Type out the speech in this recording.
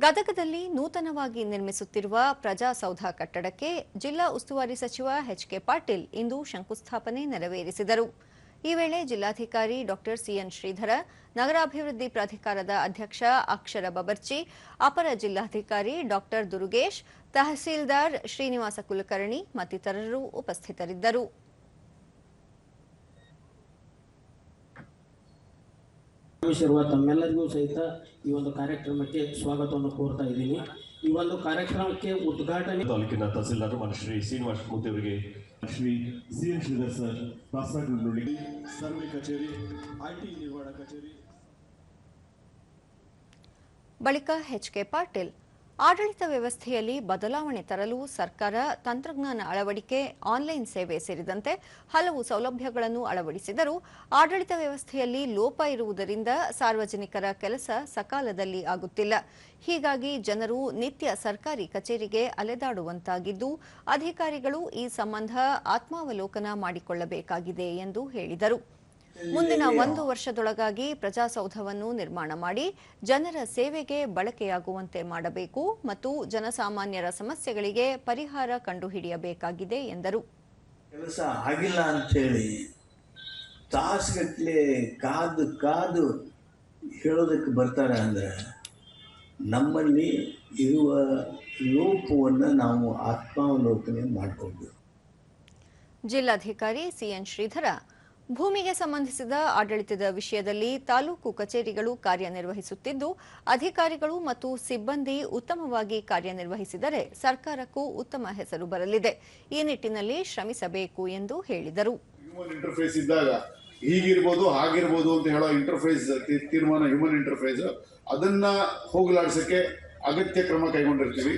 ಗದಗದಲ್ಲಿ ನೂತನವಾಗಿ ನಿರ್ಮಿಸುತ್ತಿರುವ ಪ್ರಜಾಸೌಧ ಕಟ್ಟಡಕ್ಕೆ ಜಿಲ್ಲಾ ಉಸ್ತುವಾರಿ ಸಚಿವ ಎಚ್.ಕೆ. ಪಾಟೀಲ್ ಇಂದು ಶಂಕುಸ್ಥಾಪನೆ ನೆರವೇರಿಸಿದರು. ಈ ವೇಳೆ ಜಿಲ್ಲಾಧಿಕಾರಿ ಡಾ ಸಿಎನ್ ಶ್ರೀಧರ, ನಗರಾಭಿವೃದ್ಧಿ ಪ್ರಾಧಿಕಾರದ ಅಧ್ಯಕ್ಷ ಅಕ್ಷರ ಬಬರ್ಚಿ, ಅಪರ ಜಿಲ್ಲಾಧಿಕಾರಿ ಡಾ ದುರುಗೇಶ್, ತಹಸೀಲ್ದಾರ್ ಶ್ರೀನಿವಾಸ ಕುಲಕರ್ಣಿ ಮತ್ತಿತರರು ಉಪಸ್ಥಿತರಿದ್ದರು. ತಮ್ಮೆಲ್ಲರಿಗೂ ಸಹಿತ ಈ ಒಂದು ಕಾರ್ಯಕ್ರಮಕ್ಕೆ ಸ್ವಾಗತವನ್ನು ಕೋರ್ತಾ ಇದ್ದೀನಿ. ಈ ಒಂದು ಕಾರ್ಯಕ್ರಮಕ್ಕೆ ಉದ್ಘಾಟನೆ ತಾಲೂಕಿನ ತಹಸೀಲ್ದಾರ್ ಶ್ರೀ ಶ್ರೀನಿವಾಸ ಮೂರ್ತಿ ಅವರಿಗೆ, Shri CN Sridhar sir, survey ಕಚೇರಿ, ಐಟಿ ನಿರ್ವಹಣಾ ಕಚೇರಿ. ಬಳಿಕ ಎಚ್.ಕೆ. ಪಾಟೀಲ್ ಆಡಳಿತ ವ್ಯವಸ್ಥೆಯಲ್ಲಿ ಬದಲಾವಣೆ ತರಲು ಸರ್ಕಾರ ತಂತ್ರಜ್ಞಾನ ಅಳವಡಿಕೆ, ಆನ್ಲೈನ್ ಸೇವೆ ಸೇರಿದಂತೆ ಹಲವು ಸೌಲಭ್ಯಗಳನ್ನು ಅಳವಡಿಸಿದರೂ ಆಡಳಿತ ವ್ಯವಸ್ಥೆಯಲ್ಲಿ ಲೋಪ ಇರುವುದರಿಂದ ಸಾರ್ವಜನಿಕರ ಕೆಲಸ ಸಕಾಲದಲ್ಲಿ ಆಗುತ್ತಿಲ್ಲ. ಹೀಗಾಗಿ ಜನರು ನಿತ್ಯ ಸರ್ಕಾರಿ ಕಚೇರಿಗೆ ಅಲೆದಾಡುವಂತಾಗಿದ್ದು, ಅಧಿಕಾರಿಗಳು ಈ ಸಂಬಂಧ ಆತ್ಮಾವಲೋಕನ ಮಾಡಿಕೊಳ್ಳಬೇಕಾಗಿದೆ ಎಂದು ಹೇಳಿದರು. ಮುಂದಿನ 1 ವರ್ಷದೊಳಗಾಗಿ ಪ್ರಜಾಸೌಧವನ್ನು ನಿರ್ಮಾಣ ಮಾಡಿ ಜನರ ಸೇವೆಗೆ ಬಳಕೆಯಾಗುವಂತೆ ಮಾಡಬೇಕು ಮತ್ತು ಜನಸಾಮಾನ್ಯರ ಸಮಸ್ಯೆಗಳಿಗೆ ಪರಿಹಾರ ಕಂಡುಹಿಡಿಯಬೇಕಾಗಿದೆ ಎಂದರು. ಕೆಲಸ ಆಗಿಲ್ಲ ಅಂತೇಳಿ ತಾಸುಗಟ್ಟಲೆ ಕಾದು ಹೇಳೋದಕ್ಕೆ ಬರ್ತಾರೆ ಅಂದ್ರೆ ನಮ್ಮಲ್ಲಿ ಇರುವ ಲೋಪವನ್ನು ನಾವು ಆತ್ಮಾವಲೋಕನೆ ಮಾಡಿಕೊಂಡು. ಜಿಲ್ಲಾಧಿಕಾರಿ ಸಿಎನ್ ಶ್ರೀಧರ ಭೂಮಿಗೆ ಸಂಬಂಧಿಸಿದ ಆಡಳಿತದ ವಿಷಯದಲ್ಲಿ ತಾಲೂಕು ಕಚೇರಿಗಳು ಕಾರ್ಯನಿರ್ವಹಿಸುತ್ತಿದ್ದು, ಅಧಿಕಾರಿಗಳು ಮತ್ತು ಸಿಬ್ಬಂದಿ ಉತ್ತಮವಾಗಿ ಕಾರ್ಯನಿರ್ವಹಿಸಿದರೆ ಸರ್ಕಾರಕ್ಕೂ ಉತ್ತಮ ಹೆಸರು ಬರಲಿದೆ. ಈ ನಿಟ್ಟಿನಲ್ಲಿ ಶ್ರಮಿಸಬೇಕು ಎಂದು ಹೇಳಿದರು. ಹ್ಯೂಮನ್ ಇಂಟರ್ಫೇಸ್ ಇದ್ದಾಗ ಹೀಗಿರ್ಬೋದು ಹಾಗಿರ್ಬೋದು ಅಂತ ಹೇಳೋ ಇಂಟರ್ಫೇಸ್ ತೀರ್ಮಾನ, ಹ್ಯೂಮನ್ ಇಂಟರ್ಫೇಸ್ ಅದನ್ನ ಹೋಗಲಾಡಿಸಕ್ಕೆ ಅಗತ್ಯ ಕ್ರಮ ಕೈಗೊಂಡಿರ್ತೀವಿ.